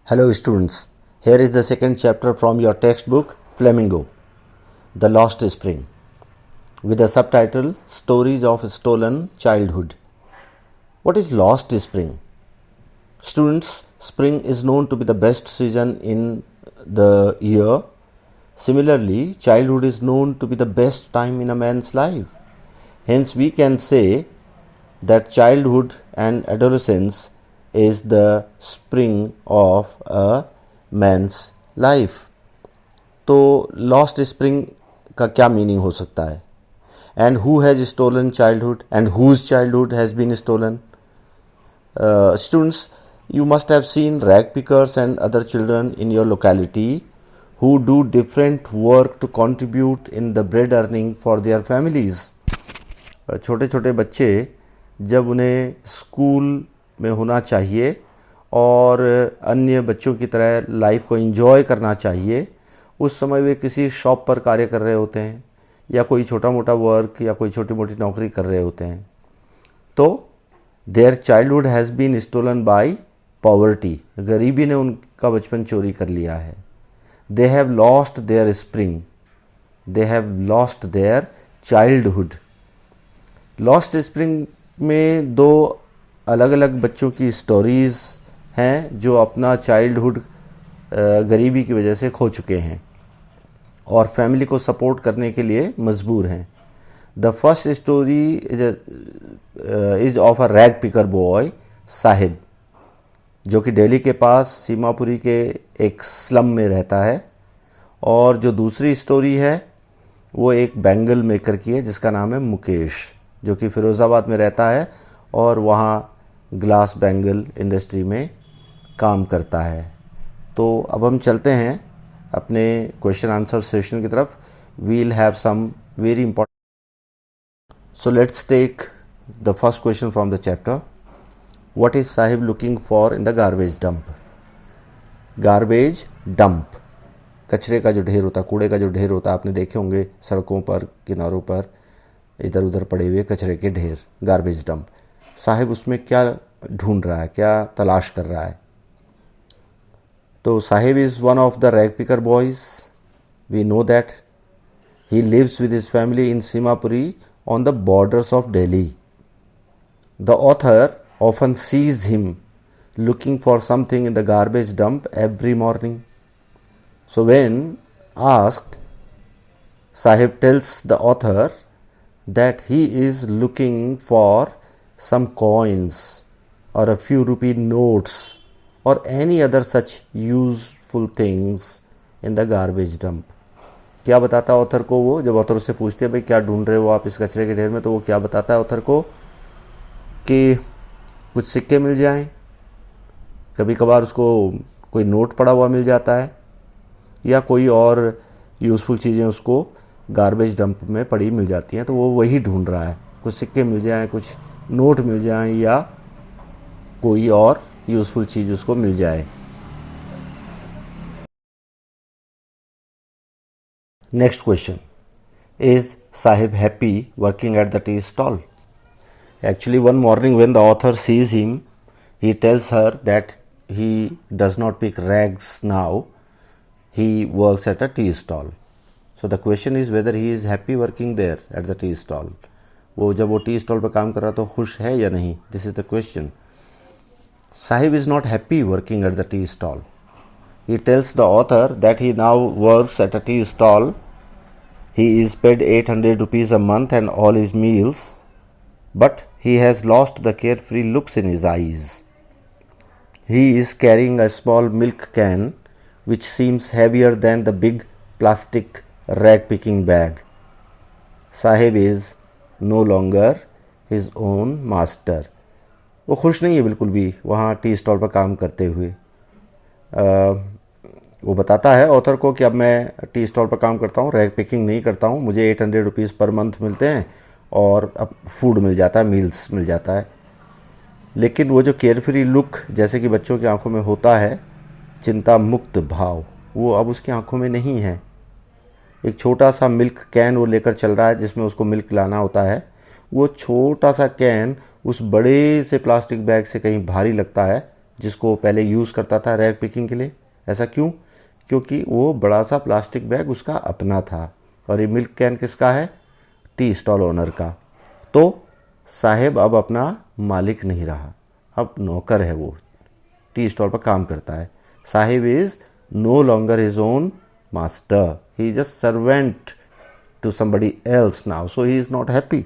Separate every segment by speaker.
Speaker 1: Hello students, here is the second chapter from your textbook Flamingo, The Lost Spring, with the subtitle Stories of Stolen Childhood. What is lost spring? Students, spring is known to be the best season in the year. Similarly, childhood is known to be the best time in a man's life. Hence, we can say that childhood and adolescence is the spring of a man's life. तो lost spring का क्या meaning हो सकता है? And who has stolen childhood and whose childhood has been stolen? Students, you must have seen rag pickers and other children in your locality who do different work to contribute in the bread earning for their families. छोटे छोटे बच्चे जब उन्हें school में होना चाहिए और अन्य बच्चों की तरह लाइफ को एंजॉय करना चाहिए, उस समय वे किसी शॉप पर कार्य कर रहे होते हैं या कोई छोटा मोटा वर्क या कोई छोटी मोटी नौकरी कर रहे होते हैं. तो their childhood has been stolen by poverty, गरीबी ने उनका बचपन चोरी कर लिया है. They have lost their spring, they have lost their childhood. Lost spring में दो अलग अलग बच्चों की स्टोरीज़ हैं जो अपना चाइल्डहुड गरीबी की वजह से खो चुके हैं और फैमिली को सपोर्ट करने के लिए मजबूर हैं. The first story is of a rag picker boy Sahib, जो कि दिल्ली के पास सीमापुरी के एक स्लम में रहता है. और जो दूसरी स्टोरी है वो एक बैंगल मेकर की है जिसका नाम है मुकेश, जो कि फ़िरोज़ाबाद में रहता है और वहाँ ग्लास बैंगल इंडस्ट्री में काम करता है. तो अब हम चलते हैं अपने क्वेश्चन आंसर सेशन की तरफ. We'll have some very important. So let's take the first question from the chapter. What is Saheb looking for in the garbage dump? Garbage dump, कचरे का जो ढेर होता है, कूड़े का जो ढेर होता है, आपने देखे होंगे सड़कों पर, किनारों पर इधर उधर पड़े हुए कचरे के ढेर, गार्बेज डंप. साहिब उसमें क्या ढूंढ रहा है, क्या तलाश कर रहा है? तो Saheb is one of the rag picker boys. We know that he lives with his family in Seemapuri on the borders of Delhi. The author often sees him looking for something in the garbage dump every morning. So when asked, Sahib tells the author that he is looking for some coins or a few rupee notes or any other such useful things in the garbage dump. क्या बताता है author को वो, जब author उससे पूछते हैं भाई क्या ढूंढ रहे हो आप इस कचरे के ढेर में, तो वो क्या बताता है ऑथर को कि कुछ सिक्के मिल जाएं, कभी कभार उसको कोई नोट पड़ा हुआ मिल जाता है या कोई और यूज़फुल चीज़ें उसको गार्बेज डंप में पड़ी मिल जाती हैं. तो वो वही ढूंढ रहा है, कुछ सिक्के मिल जाएं, कुछ नोट मिल जाएं या कोई और यूज़फुल चीज़ उसको मिल जाए. Next question. Is Sahib happy working at the tea stall? Actually, one morning when the author sees him, he tells her that he does not pick rags now. He works at a tea stall. So the question is whether he is happy working there at the tea stall. वो जब वो tea stall पर काम कर रहा तो खुश है या नहीं? This is the question. Sahib is not happy working at the tea stall. He tells the author that he now works at a tea stall. He is paid 800 rupees a month and all his meals. But he has lost the carefree looks in his eyes. He is carrying a small milk can which seems heavier than the big plastic rag picking bag. Sahib is no longer his own master. वो खुश नहीं है बिल्कुल भी वहाँ tea stall पर काम करते हुए. वो बताता है ऑथर को कि अब मैं टी स्टॉल पर काम करता हूँ, रैग पिकिंग नहीं करता हूँ, मुझे 800 रुपीज़ पर मंथ मिलते हैं और अब फूड मिल जाता है, मील्स मिल जाता है. लेकिन वो जो केयरफ्री लुक जैसे कि बच्चों की आंखों में होता है, चिंता मुक्त भाव, वो अब उसकी आंखों में नहीं है. एक छोटा सा मिल्क कैन वो लेकर चल रहा है जिसमें उसको मिल्क लाना होता है. वो छोटा सा कैन उस बड़े से प्लास्टिक बैग से कहीं भारी लगता है जिसको पहले यूज़ करता था रैग पिकिंग के लिए। ऐसा क्यों? क्योंकि वो बड़ा सा प्लास्टिक बैग उसका अपना था और ये मिल्क कैन किसका है? टी स्टॉल ओनर का। तो साहेब अब अपना मालिक नहीं रहा, अब नौकर है, वो टी स्टॉल पर काम करता है। Saheb is no longer his own master, he is a servant to somebody else now, so he is not happy.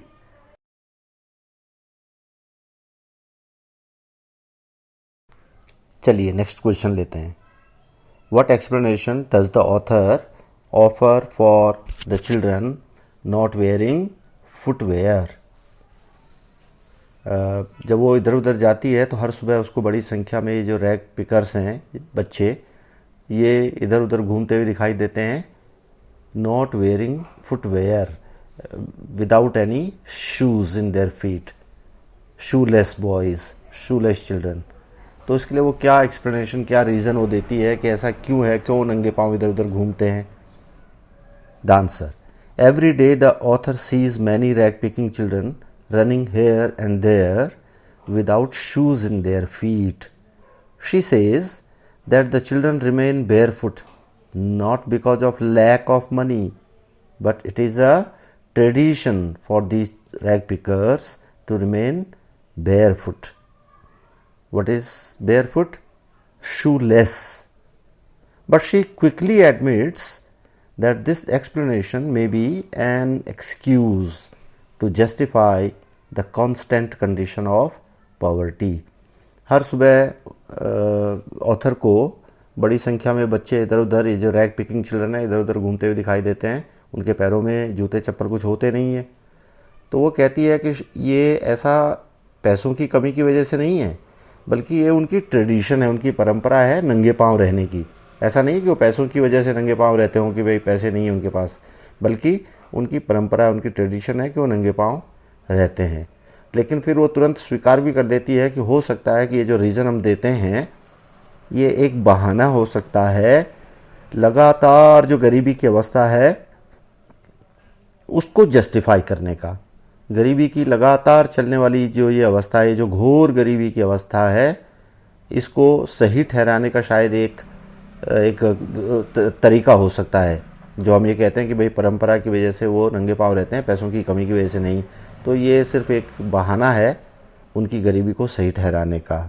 Speaker 1: चलिए नेक्स्ट क्वेश्चन लेते हैं। What explanation does the author offer for the children not wearing footwear? जब वो इधर उधर जाती है तो हर सुबह उसको बड़ी संख्या में ये जो रैग पिकर्स हैं बच्चे, ये इधर उधर घूमते हुए दिखाई देते हैं। Not wearing footwear, without any shoes in their feet, shoelace boys, shoelace children. तो इसके लिए वो क्या एक्सप्लेनेशन, क्या रीज़न वो देती है कि ऐसा क्यों है, क्यों नंगे पाँव इधर उधर घूमते हैं? The answer, every day the author sees many rag picking children running here and there without shoes in their feet. She says that the children remain barefoot not because of lack of money, but it is a tradition for these rag pickers to remain barefoot. What is barefoot? Shoeless. But she quickly admits that this explanation may be an excuse to justify the constant condition of poverty. हर सुबह author को बड़ी संख्या में बच्चे इधर उधर, ये जो रैग पिकिंग चिल्ड्रन है, इधर उधर घूमते हुए दिखाई देते हैं। उनके पैरों में जूते चप्पल कुछ होते नहीं है। तो वो कहती है कि ये ऐसा पैसों की कमी की वजह से नहीं है, बल्कि ये उनकी ट्रेडिशन है, उनकी परंपरा है नंगे पाँव रहने की। ऐसा नहीं कि वो पैसों की वजह से नंगे पाँव रहते हों कि भाई पैसे नहीं हैं उनके पास, बल्कि उनकी परंपरा, उनकी ट्रेडिशन है कि वो नंगे पाँव रहते हैं। लेकिन फिर वो तुरंत स्वीकार भी कर देती है कि हो सकता है कि ये जो रीज़न हम देते हैं ये एक बहाना हो सकता है, लगातार जो गरीबी की अवस्था है उसको जस्टिफाई करने का। गरीबी की लगातार चलने वाली जो ये अवस्था है, जो घोर गरीबी की अवस्था है, इसको सही ठहराने का शायद एक तरीका हो सकता है। जो हम ये कहते हैं कि भाई परंपरा की वजह से वो नंगे पाँव रहते हैं, पैसों की कमी की वजह से नहीं, तो ये सिर्फ एक बहाना है उनकी गरीबी को सही ठहराने का।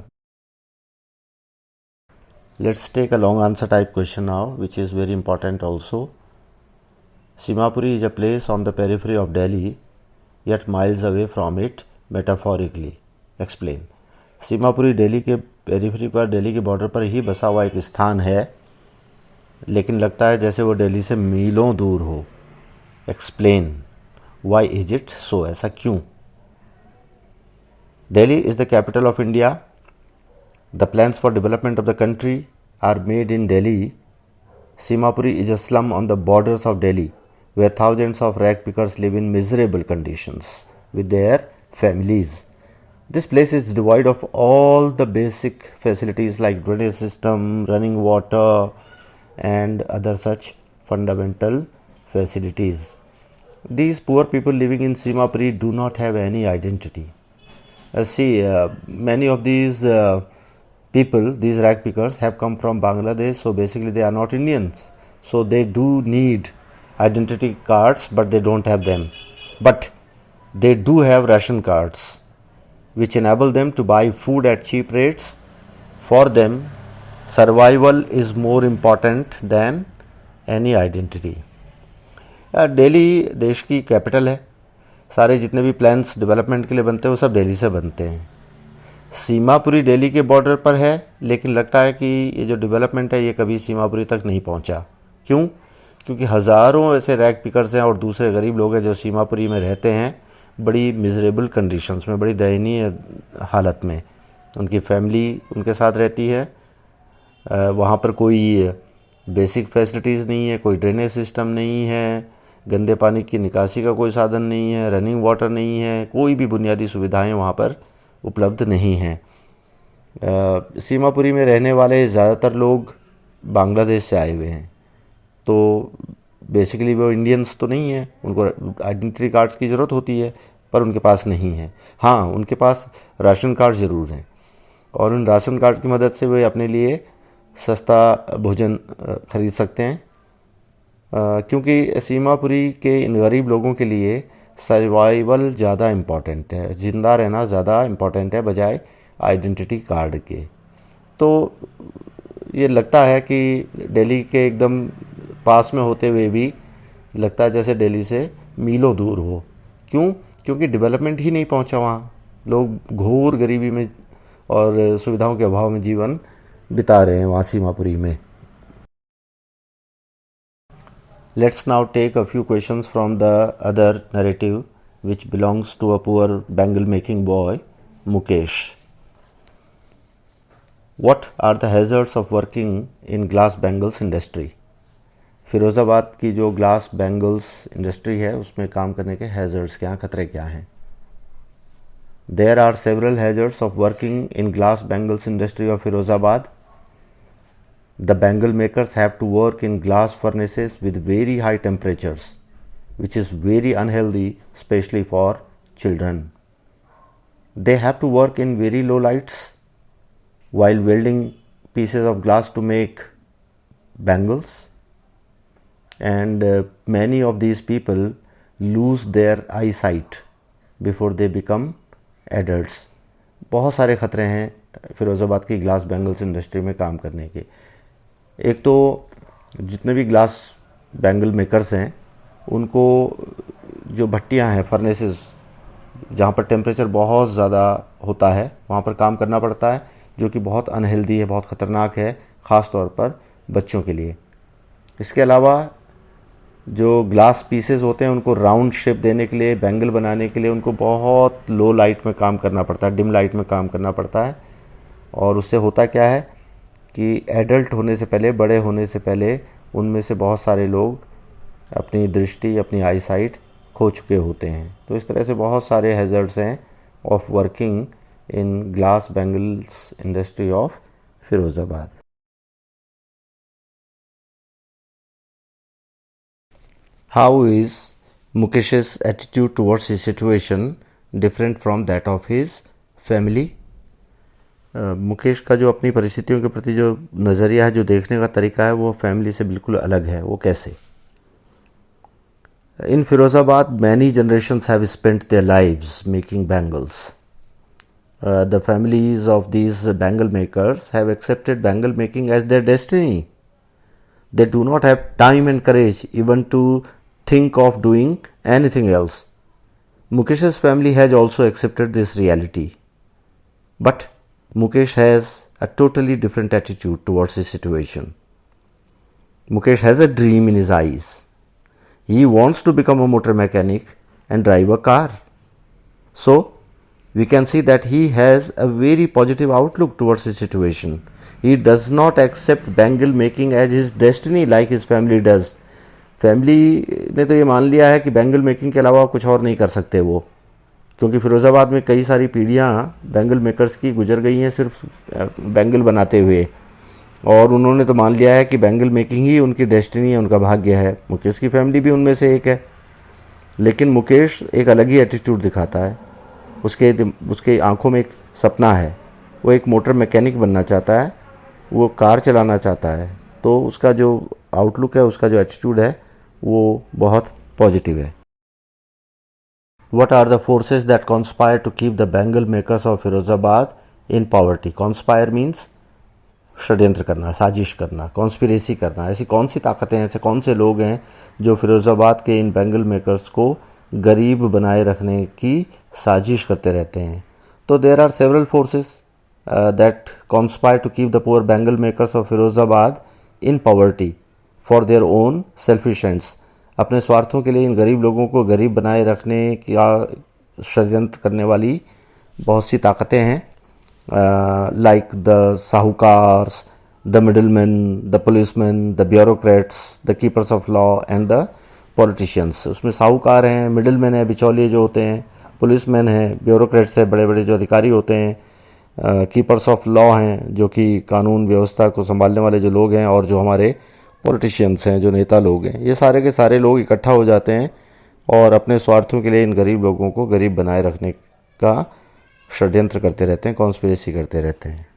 Speaker 1: Let's take a long answer type question now which is very important also. Seemapuri is a place on the periphery of Delhi yet miles away from it metaphorically. Explain. Seemapuri Delhi के पेरिफेरी पर, दिल्ली के बॉर्डर पर ही बसा हुआ एक स्थान है, लेकिन लगता है जैसे वो दिल्ली से मीलों दूर हो। Explain. Why is it so? ऐसा क्यों? Delhi is the capital of India. The plans for development of the country are made in Delhi. Simapuri is a slum on the borders of Delhi, where thousands of rag pickers live in miserable conditions with their families. This place is devoid of all the basic facilities like drainage system, running water, and other such fundamental facilities. These poor people living in Simapuri do not have any identity. Many of these people, these rag pickers, have come from Bangladesh, so basically they are not Indians. So they do need identity cards, but they don't have them. But they do have ration cards, which enable them to buy food at cheap rates. For them, survival is more important than any identity. Delhi देश की capital है, सारे जितने भी plans development के लिए बनते हैं वो सब दिल्ली से बनते हैं। सीमापुरी दिल्ली के बॉर्डर पर है, लेकिन लगता है कि ये जो डेवलपमेंट है ये कभी सीमापुरी तक नहीं पहुंचा। क्यों? क्योंकि हज़ारों ऐसे रैग पिकर्स हैं और दूसरे गरीब लोग हैं जो सीमापुरी में रहते हैं बड़ी मिजरेबल कंडीशंस में, बड़ी दयनीय हालत में। उनकी फैमिली उनके साथ रहती है, वहाँ पर कोई बेसिक फैसिलिटीज़ नहीं है, कोई ड्रेनेज सिस्टम नहीं है, गंदे पानी की निकासी का कोई साधन नहीं है, रनिंग वाटर नहीं है, कोई भी बुनियादी सुविधाएं वहाँ पर उपलब्ध नहीं हैं। सीमापुरी में रहने वाले ज़्यादातर लोग बांग्लादेश से आए हुए हैं, तो बेसिकली वो इंडियंस तो नहीं है, उनको आइडेंटिटी कार्ड्स की ज़रूरत होती है पर उनके पास नहीं है। हाँ, उनके पास राशन कार्ड ज़रूर हैं। और उन राशन कार्ड की मदद से वे अपने लिए सस्ता भोजन खरीद सकते हैं, क्योंकि सीमापुरी के इन गरीब लोगों के लिए सर्वाइवल ज़्यादा इम्पॉर्टेंट है, ज़िंदा रहना ज़्यादा इम्पॉर्टेंट है बजाय आइडेंटिटी कार्ड के। तो ये लगता है कि दिल्ली के एकदम पास में होते हुए भी लगता है जैसे दिल्ली से मीलों दूर हो। क्यों? क्योंकि डेवलपमेंट ही नहीं पहुंचा वहाँ। लोग घोर गरीबी में और सुविधाओं के अभाव में जीवन बिता रहे हैं वहाँ सीमापुरी में। Let's now take a few questions from the other narrative which belongs to a poor bangle making boy, Mukesh. What are the hazards of working in glass bangles industry? Firozabad की जो ग्लास बैंगल्स इंडस्ट्री है उसमें काम करने के hazards क्या, खतरे क्या हैं? There are several hazards of working in glass bangles industry of Firozabad. The bangle makers have to work in glass furnaces with very high temperatures, which is very unhealthy, especially for children. They have to work in very low lights while welding pieces of glass to make bangles. And many of these people lose their eyesight before they become adults. बहुत सारे खतरे हैं फिरोज़ाबाद की glass bangles industry में काम करने के। एक तो जितने भी ग्लास बैंगल मेकर्स हैं उनको जो भट्टियां हैं, फर्नेसेस, जहाँ पर टेम्परेचर बहुत ज़्यादा होता है वहाँ पर काम करना पड़ता है, जो कि बहुत अनहेल्दी है, बहुत ख़तरनाक है, ख़ास तौर पर बच्चों के लिए। इसके अलावा जो ग्लास पीसेस होते हैं उनको राउंड शेप देने के लिए, बैंगल बनाने के लिए उनको बहुत लो लाइट में काम करना पड़ता है, डिम लाइट में काम करना पड़ता है। और उससे होता क्या है कि एडल्ट होने से पहले, बड़े होने से पहले उनमें से बहुत सारे लोग अपनी दृष्टि, अपनी आई साइट खो चुके होते हैं। तो इस तरह से बहुत सारे हैज़र्ड्स हैं of working in glass bangles industry of Firozabad. How is Mukesh's attitude towards his situation different from that of his family? Mukesh का जो अपनी परिस्थितियों के प्रति जो नज़रिया है, जो देखने का तरीका है, वो फैमिली से बिल्कुल अलग है। वो कैसे? In Firozabad, many generations have spent their lives making bangles. The families of these bangle makers have accepted bangle making as their destiny. They do not have time and courage even to think of doing anything else. Mukesh's family has also accepted this reality. But Mukesh has a totally different attitude towards his situation. Mukesh has a dream in his eyes. He wants to become a motor mechanic and drive a car. So, we can see that he has a very positive outlook towards his situation. He does not accept bangle making as his destiny like his family does. Family ने तो ये मान लिया है कि bangle making के अलावा कुछ और नहीं कर सकते वो, क्योंकि फिरोज़ाबाद में कई सारी पीढ़ियाँ बैंगल मेकर्स की गुजर गई हैं सिर्फ बैंगल बनाते हुए, और उन्होंने तो मान लिया है कि बैंगल मेकिंग ही उनकी डेस्टिनी है, उनका भाग्य है। मुकेश की फैमिली भी उनमें से एक है। लेकिन मुकेश एक अलग ही एटीट्यूड दिखाता है। उसके आंखों में एक सपना है, वो एक मोटर मैकेनिक बनना चाहता है, वो कार चलाना चाहता है। तो उसका जो आउटलुक है, उसका जो एटीट्यूड है, वो बहुत पॉजिटिव है। What are the forces that conspire to keep the bangle makers of Firozabad in poverty? Conspire means षड्यंत्र करना, साजिश करना, कॉन्स्पिरेसी करना। ऐसी कौन सी ताकतें हैं, ऐसे कौन से लोग हैं जो फिरोज़ाबाद के इन बैंगल मेकर्स को गरीब बनाए रखने की साजिश करते रहते हैं? तो there are several forces that conspire to keep the poor bangle makers of Firozabad in poverty for their own selfish ends. अपने स्वार्थों के लिए इन गरीब लोगों को गरीब बनाए रखने का षड्यंत्र करने वाली बहुत सी ताकतें हैं, like the sahukars, the middleman, the policeman, the bureaucrats, the keepers of law and the politicians. उसमें साहूकार हैं, मिडलमैन है, बिचौलिए जो होते हैं, पुलिसमैन हैं, ब्यूरोक्रेट्स है, बड़े बड़े जो अधिकारी होते हैं, कीपर्स ऑफ लॉ हैं जो कि कानून व्यवस्था को संभालने वाले जो लोग हैं, और जो हमारे पॉलिटिशियंस हैं, जो नेता लोग हैं। ये सारे के सारे लोग इकट्ठा हो जाते हैं और अपने स्वार्थों के लिए इन गरीब लोगों को गरीब बनाए रखने का षड्यंत्र करते रहते हैं, कॉन्स्पिरेसी करते रहते हैं।